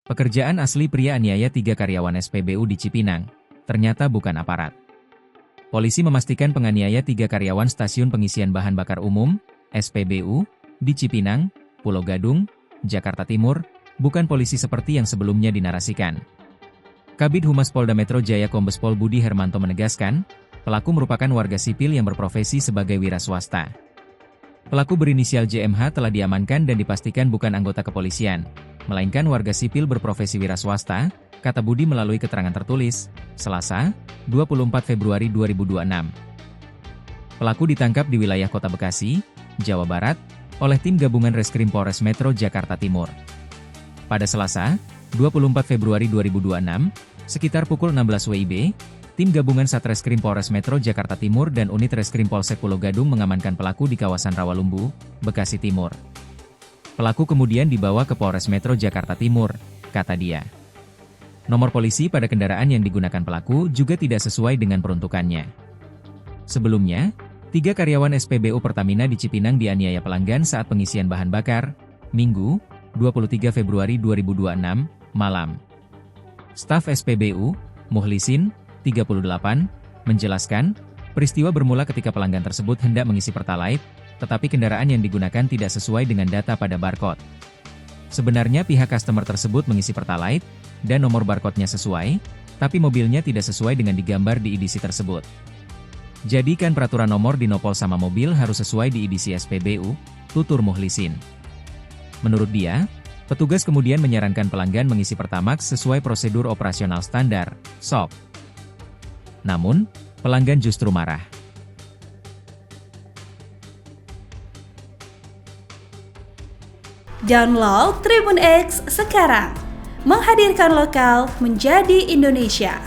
Pekerjaan asli pria aniaya 3 karyawan SPBU di Cipinang, ternyata bukan aparat. Polisi memastikan penganiaya 3 karyawan stasiun pengisian bahan bakar umum, SPBU, di Cipinang, Pulau Gadung, Jakarta Timur, bukan polisi seperti yang sebelumnya dinarasikan. Kabid Humas Polda Metro Jaya Kombes Pol Budi Hermanto menegaskan, pelaku merupakan warga sipil yang berprofesi sebagai wira swasta. Pelaku berinisial JMH telah diamankan dan dipastikan bukan anggota kepolisian, melainkan warga sipil berprofesi wira swasta, kata Budi melalui keterangan tertulis, Selasa, 24 Februari 2026. Pelaku ditangkap di wilayah Kota Bekasi, Jawa Barat, oleh tim gabungan Reskrim Polres Metro Jakarta Timur. Pada Selasa, 24 Februari 2026, sekitar pukul 16 WIB, tim gabungan Satreskrim Polres Metro Jakarta Timur dan unit Reskrim Polsek Pulau Gadung mengamankan pelaku di kawasan Rawalumbu, Bekasi Timur. Pelaku kemudian dibawa ke Polres Metro Jakarta Timur, kata dia. Nomor polisi pada kendaraan yang digunakan pelaku juga tidak sesuai dengan peruntukannya. Sebelumnya, 3 karyawan SPBU Pertamina di Cipinang dianiaya pelanggan saat pengisian bahan bakar, Minggu, 23 Februari 2026, malam. Staf SPBU, Muhlisin, 38, menjelaskan, peristiwa bermula ketika pelanggan tersebut hendak mengisi Pertalite, tetapi kendaraan yang digunakan tidak sesuai dengan data pada barcode. Sebenarnya pihak customer tersebut mengisi Pertalite, dan nomor barcode-nya sesuai, tapi mobilnya tidak sesuai dengan digambar di edisi tersebut. Jadi kan peraturan nomor dinopol sama mobil harus sesuai di edisi SPBU, tutur Muhlisin. Menurut dia, petugas kemudian menyarankan pelanggan mengisi Pertamax sesuai prosedur operasional standar, SOP. Namun, pelanggan justru marah. Download Tribun X sekarang, menghadirkan lokal menjadi Indonesia.